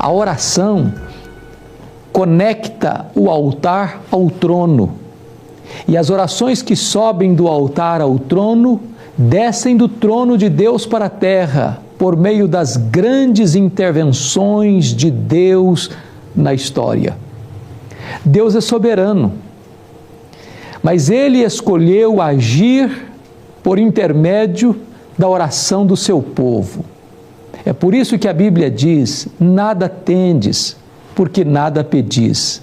A oração conecta o altar ao trono. E as orações que sobem do altar ao trono, descem do trono de Deus para a terra, por meio das grandes intervenções de Deus na história. Deus é soberano, mas Ele escolheu agir por intermédio da oração do seu povo. É por isso que a Bíblia diz: nada tendes, porque nada pedis.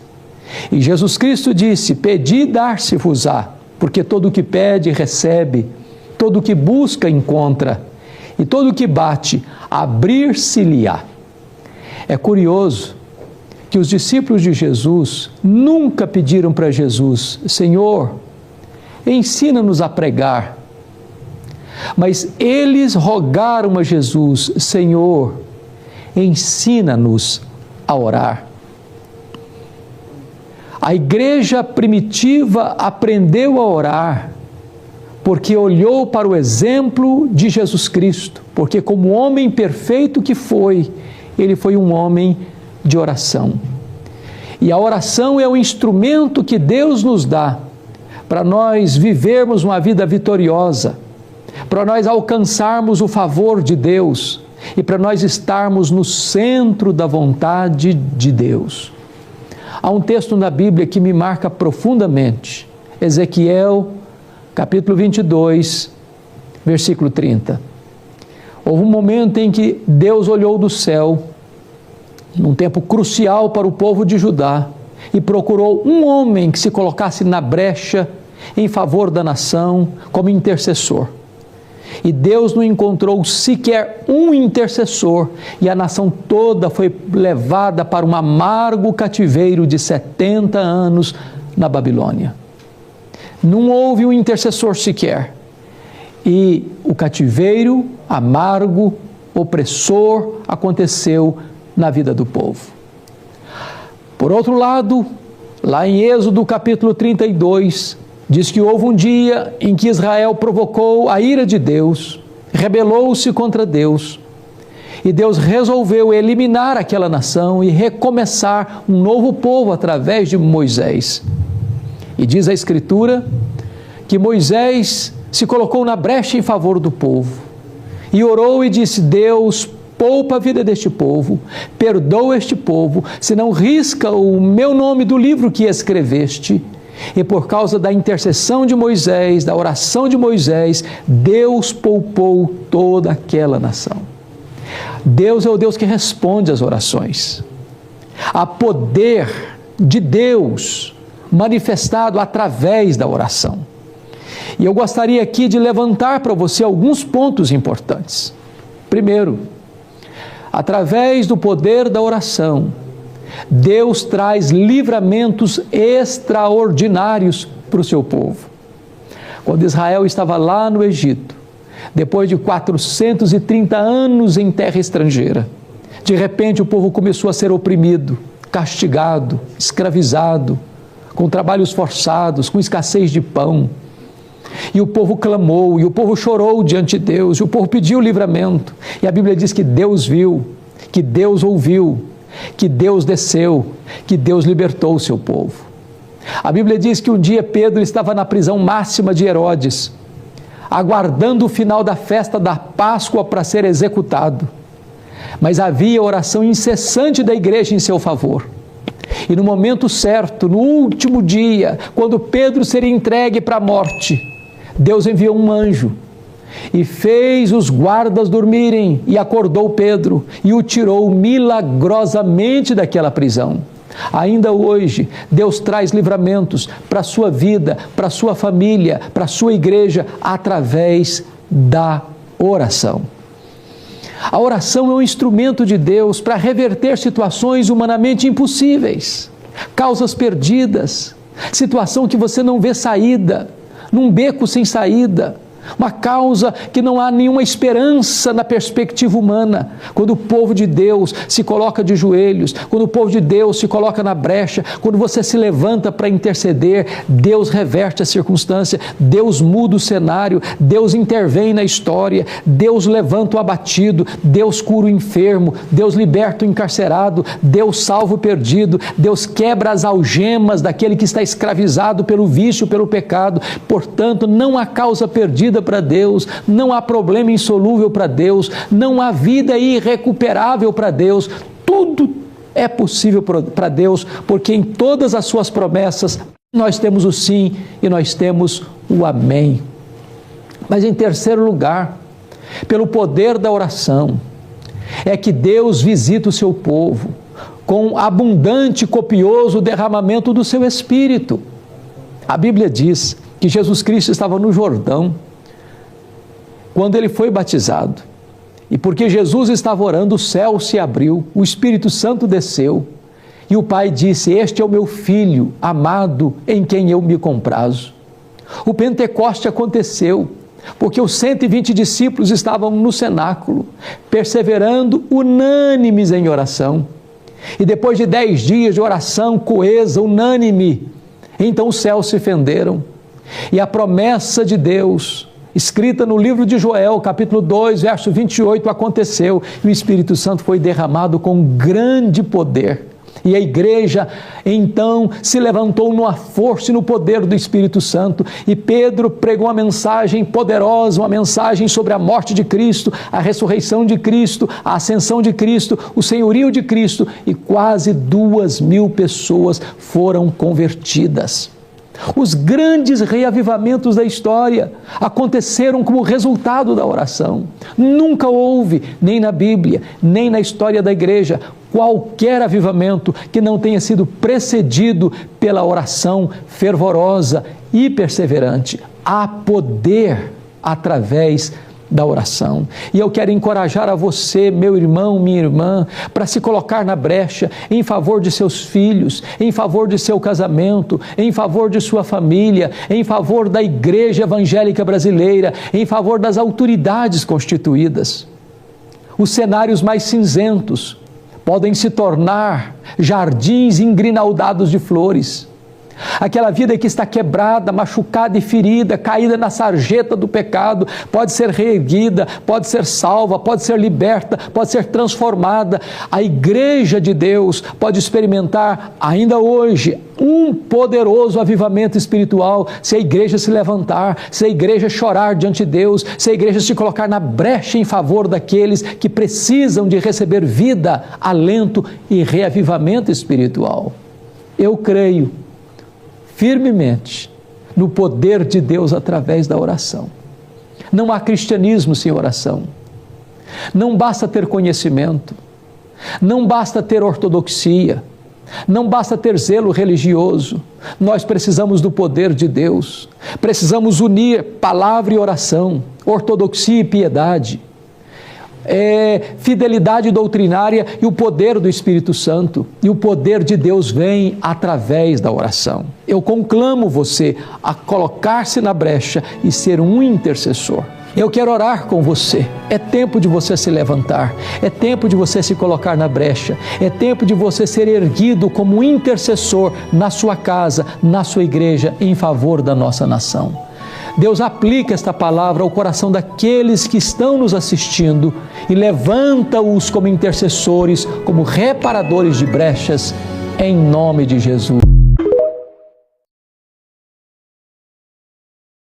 E Jesus Cristo disse: pedi, dar-se-vos-á, porque todo o que pede, recebe, todo o que busca, encontra, e todo o que bate, abrir-se-lhe-á. É curioso que os discípulos de Jesus nunca pediram para Jesus: Senhor, ensina-nos a pregar. Mas eles rogaram a Jesus: Senhor, ensina-nos a orar. A igreja primitiva aprendeu a orar porque olhou para o exemplo de Jesus Cristo, porque como homem perfeito que foi, ele foi um homem de oração. E a oração é o instrumento que Deus nos dá para nós vivermos uma vida vitoriosa, para nós alcançarmos o favor de Deus e para nós estarmos no centro da vontade de Deus. Há um texto na Bíblia que me marca profundamente, Ezequiel, capítulo 22, versículo 30. Houve um momento em que Deus olhou do céu, num tempo crucial para o povo de Judá, e procurou um homem que se colocasse na brecha em favor da nação como intercessor. E Deus não encontrou sequer um intercessor, e a nação toda foi levada para um amargo cativeiro de 70 anos na Babilônia. Não houve um intercessor sequer. E o cativeiro amargo, opressor, aconteceu na vida do povo. Por outro lado, lá em Êxodo capítulo 32, diz que houve um dia em que Israel provocou a ira de Deus, rebelou-se contra Deus, e Deus resolveu eliminar aquela nação e recomeçar um novo povo através de Moisés. E diz a Escritura que Moisés se colocou na brecha em favor do povo e orou e disse: Deus, poupa a vida deste povo, perdoa este povo, senão risca o meu nome do livro que escreveste. E por causa da intercessão de Moisés, da oração de Moisés, Deus poupou toda aquela nação. Deus é o Deus que responde às orações. Há poder de Deus manifestado através da oração. E eu gostaria aqui de levantar para você alguns pontos importantes. Primeiro, através do poder da oração, Deus traz livramentos extraordinários para o seu povo. Quando Israel estava lá no Egito, depois de 430 anos em terra estrangeira, de repente o povo começou a ser oprimido, castigado, escravizado, com trabalhos forçados, com escassez de pão. E o povo clamou, e o povo chorou diante de Deus, e o povo pediu livramento. E a Bíblia diz que Deus viu, que Deus ouviu, que Deus desceu, que Deus libertou o seu povo. A Bíblia diz que um dia Pedro estava na prisão máxima de Herodes, aguardando o final da festa da Páscoa para ser executado. Mas havia oração incessante da igreja em seu favor. E no momento certo, no último dia, quando Pedro seria entregue para a morte, Deus enviou um anjo e fez os guardas dormirem e acordou Pedro e o tirou milagrosamente daquela prisão. Ainda hoje, Deus traz livramentos para a sua vida, para a sua família, para a sua igreja, através da oração. A oração é um instrumento de Deus para reverter situações humanamente impossíveis, causas perdidas, situação que você não vê saída, num beco sem saída, uma causa que não há nenhuma esperança na perspectiva humana. Quando o povo de Deus se coloca de joelhos, quando o povo de Deus se coloca na brecha, quando você se levanta para interceder, Deus reverte a circunstância, Deus muda o cenário, Deus intervém na história, Deus levanta o abatido, Deus cura o enfermo, Deus liberta o encarcerado, Deus salva o perdido, Deus quebra as algemas daquele que está escravizado pelo vício, pelo pecado. Portanto, não há causa perdida para Deus, não há problema insolúvel para Deus, não há vida irrecuperável para Deus. Tudo é possível para Deus, porque em todas as suas promessas nós temos o sim e nós temos o amém. Mas em terceiro lugar, pelo poder da oração, é que Deus visita o seu povo com abundante e copioso derramamento do seu Espírito. A Bíblia diz que Jesus Cristo estava no Jordão quando ele foi batizado. E porque Jesus estava orando, o céu se abriu, o Espírito Santo desceu e o Pai disse: este é o meu Filho amado em quem eu me comprazo. O Pentecoste aconteceu porque os 120 discípulos estavam no cenáculo, perseverando unânimes em oração. E depois de 10 dias de oração coesa, unânime, então os céus se fenderam. E a promessa de Deus, escrita no livro de Joel, capítulo 2, verso 28, aconteceu. E o Espírito Santo foi derramado com grande poder. E a igreja, então, se levantou numa força e no poder do Espírito Santo. E Pedro pregou uma mensagem poderosa, uma mensagem sobre a morte de Cristo, a ressurreição de Cristo, a ascensão de Cristo, o senhorio de Cristo. E quase 2.000 pessoas foram convertidas. Os grandes reavivamentos da história aconteceram como resultado da oração. Nunca houve, nem na Bíblia, nem na história da igreja, qualquer avivamento que não tenha sido precedido pela oração fervorosa e perseverante. Há poder através da oração. E eu quero encorajar a você, meu irmão, minha irmã, para se colocar na brecha em favor de seus filhos, em favor de seu casamento, em favor de sua família, em favor da Igreja Evangélica Brasileira, em favor das autoridades constituídas. Os cenários mais cinzentos podem se tornar jardins engrinaldados de flores. Aquela vida que está quebrada, machucada e ferida, caída na sarjeta do pecado, pode ser reerguida, pode ser salva, pode ser liberta, pode ser transformada. A igreja de Deus pode experimentar ainda hoje um poderoso avivamento espiritual se a igreja se levantar, se a igreja chorar diante de Deus, se a igreja se colocar na brecha em favor daqueles que precisam de receber vida, alento e reavivamento espiritual. Eu creio firmemente no poder de Deus através da oração. Não há cristianismo sem oração. Não basta ter conhecimento, não basta ter ortodoxia, não basta ter zelo religioso. Nós precisamos do poder de Deus. Precisamos unir palavra e oração, ortodoxia e piedade, fidelidade doutrinária e o poder do Espírito Santo. E o poder de Deus vem através da oração. Eu conclamo você a colocar-se na brecha e ser um intercessor. Eu quero orar com você. É tempo de você se levantar, é tempo de você se colocar na brecha, é tempo de você ser erguido como intercessor na sua casa, na sua igreja, em favor da nossa nação. Deus aplica esta palavra ao coração daqueles que estão nos assistindo e levanta-os como intercessores, como reparadores de brechas, em nome de Jesus.